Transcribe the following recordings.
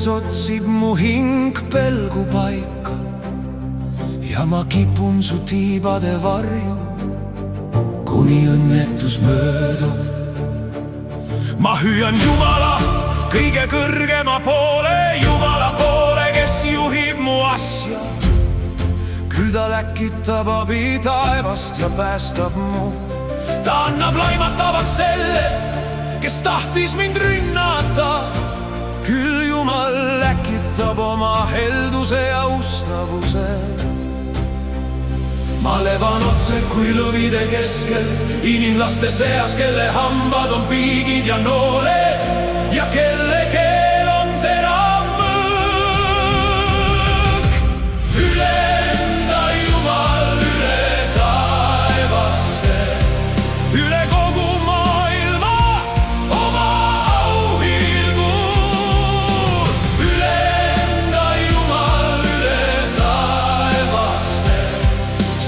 juures otsib mu hing pelgupaika ja ma kipun su tiibade varju, kuni õnnetus möödub. ma hüüan Jumala kõige kõrgema poole, Jumala poole, kes juhib mu asja. küll ta läkitab abi taevast ja päästab mu. ta annab laimatavaks selle, kes tahtis mind rünnata. küll Jumal läkitab oma helduse ja ustavuse. ma levan otse kui lõvide keskel, inimlaste seas, kelle hambad on piigid ja nooled ja kelle keel on terav mõõk. üle enda Jumal, üle taevaste, üle kogu maailma oma auhiilgus. üle enda Jumal, üle taevaste,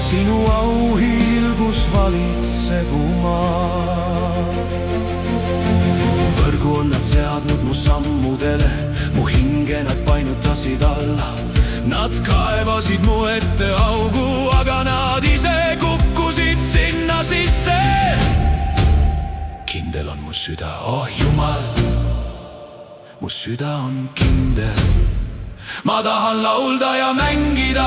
sinu auhiilgus valitsegu maad. võrgu on nad seadnud mu sammudele, mu hinge nad painutasid alla. Nad kaevasid mu ette augu, aga nad ise kukkusid sinna sisse. kindel on mu süda, oh Jumal, mu süda on kindel. ma tahan laulda ja mängida